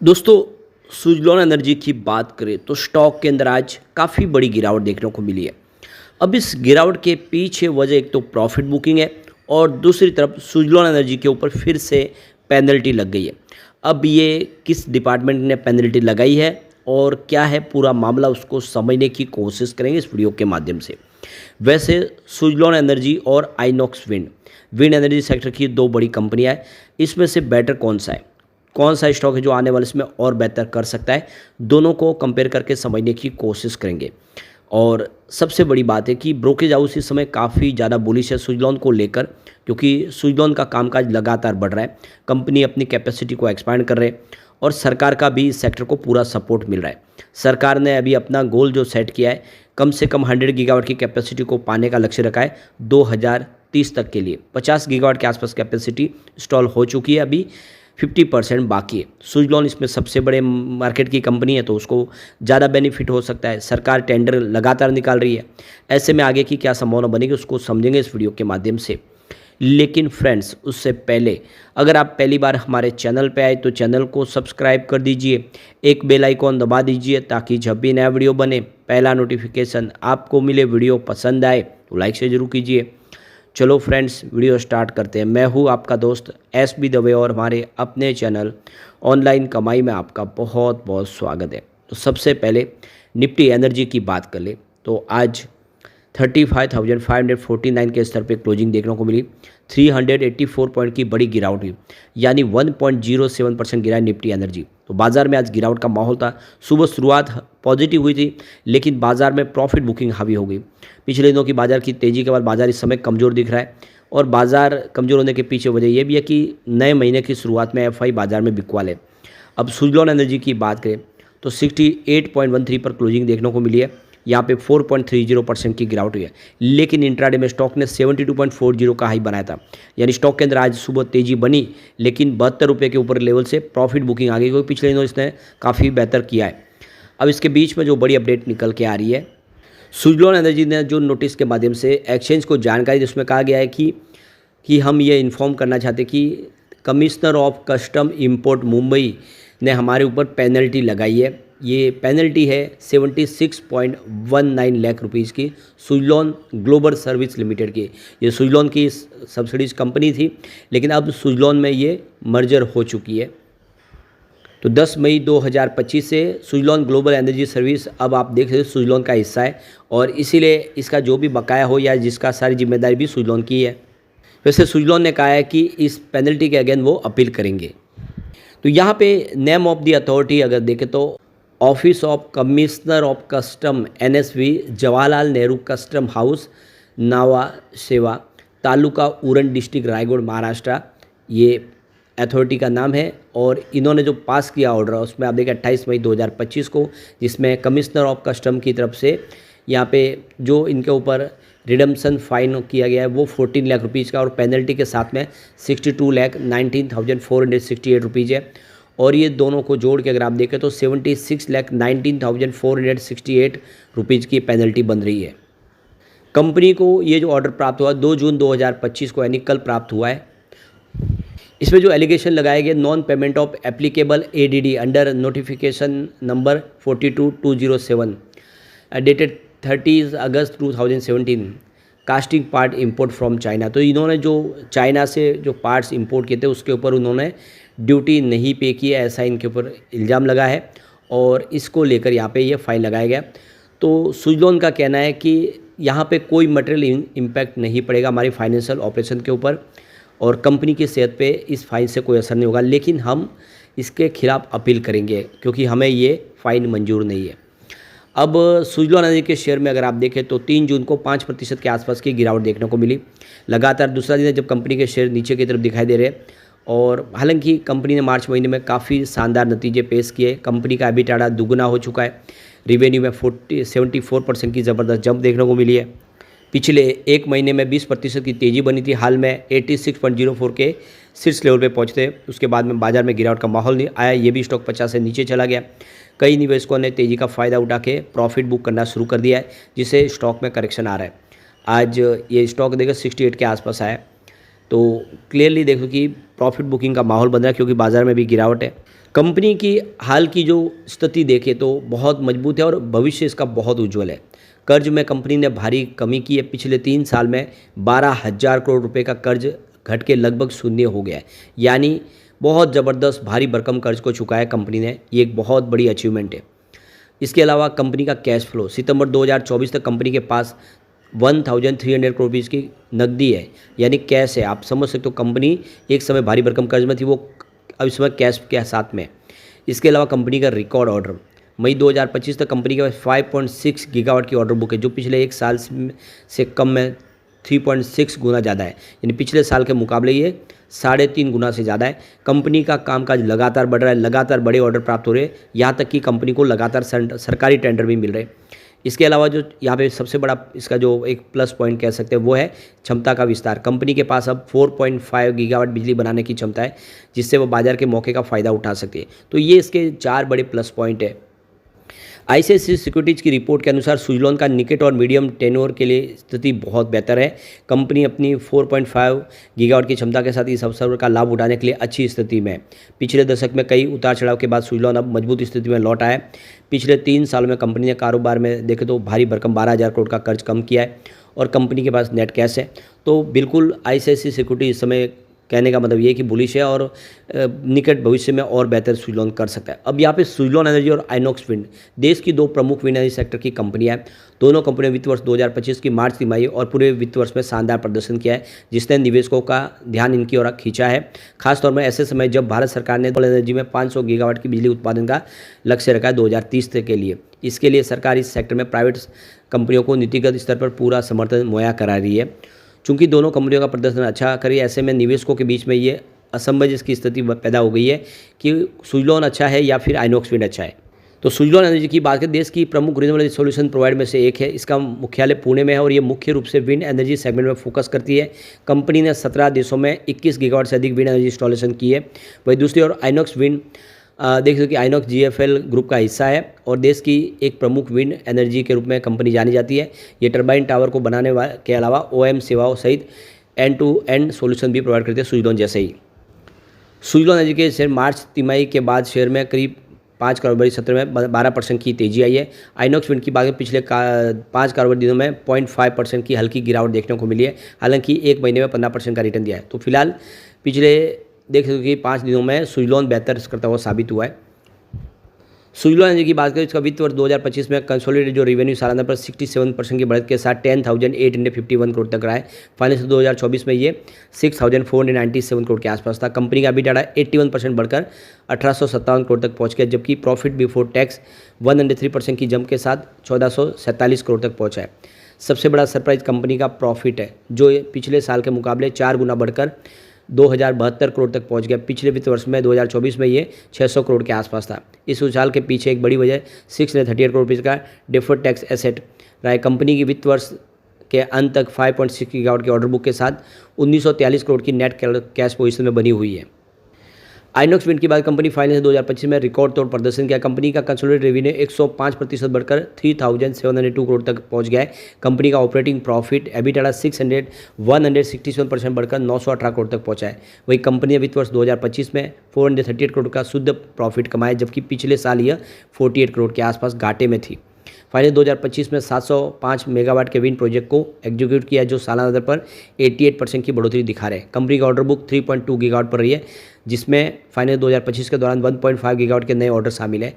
दोस्तों, सुज़लोन एनर्जी की बात करें तो स्टॉक के अंदर आज काफ़ी बड़ी गिरावट देखने को मिली है। अब इस गिरावट के पीछे वजह एक तो प्रॉफिट बुकिंग है और दूसरी तरफ सुज़लोन एनर्जी के ऊपर फिर से पेनल्टी लग गई है। अब ये किस डिपार्टमेंट ने पेनल्टी लगाई है और क्या है पूरा मामला, उसको समझने की कोशिश करेंगे इस वीडियो के माध्यम से। वैसे सुज़लोन एनर्जी और INOX wind wind energy sector की दो बड़ी कंपनियां हैं। इसमें से बेटर कौन सा है, कौन सा स्टॉक है जो आने वाले इसमें और बेहतर कर सकता है, दोनों को कंपेयर करके समझने की कोशिश करेंगे। और सबसे बड़ी बात है कि ब्रोकरेज हाउस इस समय काफ़ी ज़्यादा बुलिश है सुज़लोन को लेकर, क्योंकि सुज़लोन का कामकाज लगातार बढ़ रहा है, कंपनी अपनी कैपेसिटी को एक्सपांड कर रहे हैं और सरकार का भी इस सेक्टर को पूरा सपोर्ट मिल रहा है। सरकार ने अभी अपना गोल जो सेट किया है, कम से कम 100 गीगावाट की कैपेसिटी को पाने का लक्ष्य रखा है 2030 तक के लिए। 50 गीगावाट के आसपास कैपेसिटी इंस्टॉल हो चुकी है, अभी 50% बाकी है। सुज़लोन इसमें सबसे बड़े मार्केट की कंपनी है तो उसको ज़्यादा बेनिफिट हो सकता है। सरकार टेंडर लगातार निकाल रही है, ऐसे में आगे की क्या संभावना बनेगी उसको समझेंगे इस वीडियो के माध्यम से। लेकिन फ्रेंड्स, उससे पहले अगर आप पहली बार हमारे चैनल पे आए तो चैनल को सब्सक्राइब कर दीजिए, एक बेल आइकॉन दबा दीजिए ताकि जब भी नया वीडियो बने पहला नोटिफिकेशन आपको मिले। वीडियो पसंद आए तो लाइक से ज़रूर कीजिए। चलो फ्रेंड्स, वीडियो स्टार्ट करते हैं। मैं हूँ आपका दोस्त SB दवे और हमारे अपने चैनल ऑनलाइन कमाई में आपका बहुत बहुत स्वागत है। तो सबसे पहले निफ्टी एनर्जी की बात कर ले तो आज 35,549 के स्तर पे क्लोजिंग देखने को मिली। 384 पॉइंट की बड़ी गिरावट हुई, यानी 1.07% गिरा निफ्टी एनर्जी। तो बाजार में आज गिरावट का माहौल था। सुबह शुरुआत पॉजिटिव हुई थी, लेकिन बाजार में प्रॉफिट बुकिंग हावी हो गई। पिछले दिनों की बाजार की तेज़ी के बाद बाजार इस समय कमज़ोर दिख रहा है और बाजार कमज़ोर होने के पीछे वजह यह भी है कि नए महीने की शुरुआत में FI बाजार में बिकवाल है। अब सुज़लोन एनर्जी की बात करें तो 68.13 पर क्लोजिंग देखने को मिली है। यहाँ पे 4.30% की गिरावट हुई है, लेकिन इंट्राडे में स्टॉक ने 72.40 का हाई बनाया था, यानी स्टॉक के अंदर आज सुबह तेज़ी बनी, लेकिन 72 रुपये के ऊपर लेवल से प्रॉफिट बुकिंग आ गई, क्योंकि पिछले दिनों इसने काफ़ी बेहतर किया है। अब इसके बीच में जो बड़ी अपडेट निकल के आ रही है, सुज़लोन एनर्जी ने जो नोटिस के माध्यम से एक्सचेंज को जानकारी दी, उसमें कहा गया है कि हम ये इन्फॉर्म करना चाहते कि commissioner of custom import Mumbai ने हमारे ऊपर पेनल्टी लगाई है। ये पेनल्टी है 76.19 लाख रुपीज़ की, सुज़लोन ग्लोबल सर्विस लिमिटेड की। ये सुज़लोन की सब्सिडीज कंपनी थी, लेकिन अब सुज़लोन में ये मर्जर हो चुकी है। तो 10 मई 2025 से सुज़लोन ग्लोबल एनर्जी सर्विस अब आप देख सकते हो सुज़लोन का हिस्सा है, और इसीलिए इसका जो भी बकाया हो या जिसका सारी जिम्मेदारी भी सुज़लोन की है। वैसे सुज़लोन ने कहा है कि इस पेनल्टी के अगेंस्ट वो अपील करेंगे। तो यहाँ पे नेम ऑफ द अथॉरिटी अगर देखें तो office of commissioner of custom NSV, Jawaharlal Nehru custom house, Nava Sheva, taluka Uran, district Raigad, Maharashtra, ये अथॉरिटी का नाम है। और इन्होंने जो पास किया ऑर्डर उसमें आप देखिए 28 मई 2025 को, जिसमें कमिश्नर ऑफ कस्टम की तरफ से यहाँ पे जो इनके ऊपर रिडम्पशन फाइन किया गया है वो 14 लाख रुपीज़ का, और पेनल्टी के साथ में 62,19,468 रुपीज़ है। और ये दोनों को जोड़ के अगर आप देखें तो 76,19,468 रुपीज़ की पेनल्टी बन रही है। कंपनी को ये जो ऑर्डर प्राप्त हुआ 2 जून 2025 को, यानी कल प्राप्त हुआ है। इसमें जो एलिगेशन लगाए गए, non payment of applicable ADD under notification number 42207 dated 30 August 2017, casting part import from China. तो इन्होंने जो चाइना से जो पार्ट्स इंपोर्ट किए थे उसके ऊपर उन्होंने ड्यूटी नहीं पे की है, ऐसा इनके ऊपर इल्ज़ाम लगा है, और इसको लेकर यहाँ पे ये फाइन लगाया गया। तो सुज़लोन का कहना है कि यहाँ पे कोई मटेरियल इम्पैक्ट नहीं पड़ेगा हमारी फाइनेंशियल ऑपरेशन के ऊपर, और कंपनी की सेहत पे इस फाइन से कोई असर नहीं होगा, लेकिन हम इसके खिलाफ अपील करेंगे क्योंकि हमें ये फ़ाइन मंजूर नहीं है। अब सुज़लोन एनर्जी के शेयर में अगर आप देखें तो 3 जून को 5% के आसपास की गिरावट देखने को मिली। लगातार दूसरा दिन है जब कंपनी के शेयर नीचे की तरफ दिखाई दे रहे हैं, और हालांकि कंपनी ने मार्च महीने में काफ़ी शानदार नतीजे पेश किए। कंपनी का EBITDA दुगुना हो चुका है, रिवेन्यू में 74% की ज़बरदस्त जंप देखने को मिली है। पिछले एक महीने में 20% की तेज़ी बनी थी, हाल में 86.04 के शीर्ष लेवल पे पहुंचते। उसके बाद में बाजार में गिरावट का माहौल नहीं आया, ये भी स्टॉक 50 से नीचे चला गया। कई निवेशकों ने तेज़ी का फ़ायदा उठा के प्रॉफिट बुक करना शुरू कर दिया है, जिससे स्टॉक में करेक्शन आ रहा है। आज ये स्टॉक देखो 68 के आसपास आया, तो क्लियरली देखो कि प्रॉफिट बुकिंग का माहौल बन रहा है, क्योंकि बाजार में भी गिरावट है। कंपनी की हाल की जो स्थिति देखें तो बहुत मजबूत है और भविष्य इसका बहुत उज्जवल है। कर्ज में कंपनी ने भारी कमी की है। पिछले 3 साल में 12,000 करोड़ रुपए का कर्ज घट के लगभग शून्य हो गया है। यानी बहुत ज़बरदस्त भारी भरकम कर्ज को चुकाया कंपनी ने। ये एक बहुत बड़ी अचीवमेंट है। इसके अलावा कंपनी का कैश फ्लो सितंबर 2024 तक कंपनी के पास 1300 करोड़ रुपीज़ की नकदी है, यानी कैश है। आप समझ सकते हो कंपनी एक समय भारी भरकम कर्ज में थी, वो अब इस समय कैश के साथ में। इसके अलावा कंपनी का रिकॉर्ड ऑर्डर मई 2025 तक कंपनी के पास 5.6 गीगावाट की ऑर्डर बुक है, जो पिछले एक साल से कम में 3.6 गुना ज़्यादा है। यानी पिछले साल के मुकाबले ये 3.5 गुना से ज़्यादा है। कंपनी का कामकाज लगातार बढ़ रहा है, लगातार बड़े ऑर्डर प्राप्त हो रहे हैं, यहाँ तक कि कंपनी को लगातार सरकारी टेंडर भी मिल रहे हैं। इसके अलावा जो यहाँ पे सबसे बड़ा इसका जो एक प्लस पॉइंट कह सकते हैं वो है क्षमता का विस्तार। कंपनी के पास अब 4.5 गीगावाट बिजली बनाने की क्षमता है, जिससे वो बाजार के मौके का फ़ायदा उठा सकती है। तो ये इसके 4 बड़े प्लस पॉइंट है। आईसीआईसीआई सिक्योरिटीज़ की रिपोर्ट के अनुसार सुजलॉन का निकट और मीडियम टेन्योर के लिए स्थिति बहुत बेहतर है। कंपनी अपनी 4.5 गीगावाट की क्षमता के साथ इस अवसर का लाभ उठाने के लिए अच्छी स्थिति में है। पिछले दशक में कई उतार चढ़ाव के बाद सुजलॉन अब मजबूत स्थिति में लौट आया है। पिछले 3 सालों में कंपनी ने कारोबार में देखें तो भारी भरकम 12,000 करोड़ का कर्ज कम किया है और कंपनी के पास नेट कैश है। तो बिल्कुल आईसीआईसीआई सिक्योरिटी इस समय कहने का मतलब ये है कि बुलिश है और निकट भविष्य में और बेहतर सुजलॉन कर सकता है। अब यहाँ पे सुजलॉन एनर्जी और आइनॉक्स विंड देश की 2 प्रमुख विंड एनर्जी सेक्टर की कंपनियां हैं। दोनों कंपनियों वित्त वर्ष 2025 की मार्च तिमाही और पूरे वित्त वर्ष में शानदार प्रदर्शन किया है, जिसने निवेशकों का ध्यान इनकी ओर खींचा है। खासतौर में ऐसे समय जब भारत सरकार ने एनर्जी में 500 गीगावाट की बिजली उत्पादन का लक्ष्य रखा है 2030 तक के लिए। इसके लिए सरकार इस सेक्टर में प्राइवेट कंपनियों को नीतिगत स्तर पर पूरा समर्थन मुहैया करा रही है। चूंकि दोनों कंपनियों का प्रदर्शन अच्छा करी, ऐसे में निवेशकों के बीच में ये असमंजस की स्थिति पैदा हो गई है कि सुजलॉन अच्छा है या फिर आइनॉक्स विंड अच्छा है। तो सुजलॉन एनर्जी की बात करें, देश की प्रमुख रिन्यूएबल एनर्जी सॉल्यूशन प्रोवाइडर में से एक है। इसका मुख्यालय पुणे में है और ये मुख्य रूप से विंड एनर्जी सेगमेंट में फोकस करती है। कंपनी ने 17 देशों में 21 गीगावाट से अधिक विंड एनर्जी इंस्टॉलेशन की है। वहीं दूसरी ओर आइनॉक्स विंड देख सकते कि आइनॉक्स जीएफएल ग्रुप का हिस्सा है और देश की एक प्रमुख विंड एनर्जी के रूप में कंपनी जानी जाती है। ये टरबाइन टावर को बनाने के अलावा ओएम सेवाओं सहित एंड टू एंड सॉल्यूशन भी प्रोवाइड करते हैं सुजलॉन जैसे ही। सुजलॉन एनर्जी के शेयर मार्च तिमाही के बाद शेयर में करीब 5 कारोबारी सत्र में 12% की तेजी आई है। आइनॉक्स विंड की बात करें, पिछले 5 कारोबारी दिनों में 0.5% की हल्की गिरावट देखने को मिली है। हालांकि एक महीने में 15% का रिटर्न दिया है। तो फिलहाल पिछले देख सकते कि 5 दिनों में सुजलॉन बेहतर करता हुआ साबित हुआ है। सुजलॉन एनर्जी की बात करें, इसका वित्त वर्ष 2025 में कंसोलिडेटेड जो रेवेन्यू सालाना पर 67% की बढ़त के साथ 10,851 करोड़ तक रहा है। फाइनेंशियल 2024 में ये 6,497 करोड़ के आसपास था। कंपनी का EBITDA 81% बढ़कर 1,857 करोड़ तक पहुंच गया, जबकि प्रॉफिट बिफोर टैक्स 103% की जम के साथ 1,447 करोड़ तक पहुंचा है। सबसे बड़ा सरप्राइज कंपनी का प्रॉफिट है, जो पिछले साल के मुकाबले 4 गुना बढ़कर 2,072 करोड़ तक पहुंच गया। पिछले वित्त वर्ष में 2024 में ये 600 करोड़ के आसपास था। इस उछाल के पीछे एक बड़ी वजह 638 करोड़ रुपये का डिफर्ड टैक्स एसेट रहा है। कंपनी की वित्त वर्ष के अंत तक 5.6 गीगावाट के ऑर्डर बुक के साथ 1,943 करोड़ की नेट कैश पोजीशन में बनी हुई है। आइनॉक्स विंड की बात, कंपनी फाइनेंस 2025 में रिकॉर्ड तोड़ प्रदर्शन किया। कंपनी का कंसोलिडेटेड रेवेन्यू 105% बढ़कर 3,702 करोड़ तक पहुंच गया है। कंपनी का ऑपरेटिंग प्रॉफिट EBITDA 167% बढ़कर 918 करोड़ तक पहुंचा है। वहीं कंपनी ने वित्त वर्ष 2025 में 438 करोड़ का शुद्ध प्रॉफिट कमाया, जबकि पिछले साल यह 48 करोड़ के आसपास घाटे में थी। फाइनेंस 2025 में 705 मेगावाट के विंड प्रोजेक्ट को एग्जीक्यूट किया, जो सालाना दर पर 88% की बढ़ोतरी दिखा रहे हैं। कंपनी का ऑर्डर बुक 3.2 गीगावाट पर रही है, जिसमें फाइनेंस 2025 के दौरान 1.5 गीगावाट के नए ऑर्डर शामिल है,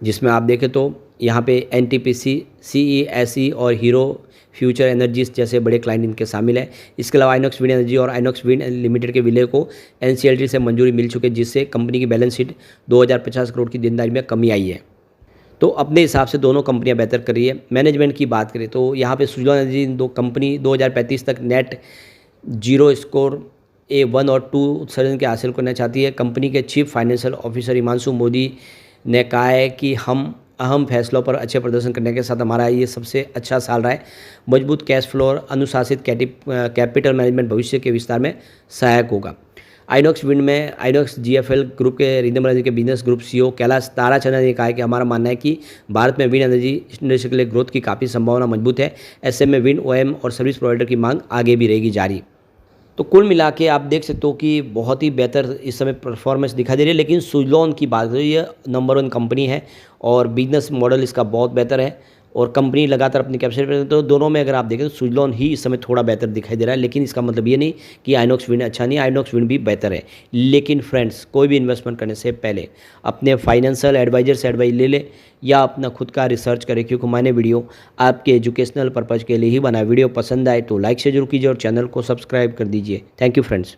जिसमें आप देखें तो यहाँ पे NTPC, CESE और हीरो फ्यूचर एनर्जीज जैसे बड़े क्लाइंट इनके शामिल है। इसके अलावा आइनॉक्स विंड एनर्जी और आइनॉक्स विंड लिमिटेड के विलय को NCLT से मंजूरी मिल चुकी है, जिससे कंपनी की बैलेंस शीट 2,050 करोड़ की देनदारी में कमी आई है। तो अपने हिसाब से दोनों कंपनियां बेहतर कर रही है। मैनेजमेंट की बात करें तो यहाँ पे सुजलॉन एनर्जी कंपनी 2035 तक नेट जीरो स्कोर A1 और 2 उत्सर्जन के हासिल करना चाहती है। कंपनी के chief financial officer Himanshu Modi ने कहा है कि हम अहम फैसलों पर अच्छे प्रदर्शन करने के साथ हमारा ये सबसे अच्छा साल रहा है। मजबूत कैश फ्लो और अनुशासित कैपिटल मैनेजमेंट भविष्य के विस्तार में सहायक होगा। आइनॉक्स विंड में आइनॉक्स जीएफएल ग्रुप के रिन्यूएबल एनर्जी के बिजनेस ग्रुप CEO कैलाश ताराचंद्रन ने कहा है कि हमारा मानना है कि भारत में विंड एनर्जी इंडस्ट्री के लिए ग्रोथ की काफ़ी संभावना मजबूत है। ऐसे में विंड OEM और सर्विस प्रोवाइडर की मांग आगे भी रहेगी जारी। तो कुल मिला के आप देख सकते हो कि बहुत ही बेहतर इस समय परफॉर्मेंस दिखाई दे रही है। लेकिन सुजलॉन की बात करें, ये नंबर 1 कंपनी है और बिजनेस मॉडल इसका बहुत बेहतर है और कंपनी लगातार अपनी कैपेसिटी पे, तो दोनों में अगर आप देखें तो सुजलॉन ही इस समय थोड़ा बेहतर दिखाई दे रहा है। लेकिन इसका मतलब ये नहीं कि आइनॉक्स विंड अच्छा नहीं है, आइनॉक्स विंड भी बेहतर है। लेकिन फ्रेंड्स, कोई भी इन्वेस्टमेंट करने से पहले अपने फाइनेंशियल एडवाइजर से एडवाइस ले ले या अपना खुद का रिसर्च करें, क्योंकि मैंने वीडियो आपके एजुकेशनल पर्पज़ के लिए ही बनाया। वीडियो पसंद आए तो लाइक से जरूर कीजिए और चैनल को सब्सक्राइब कर दीजिए। Thank you friends.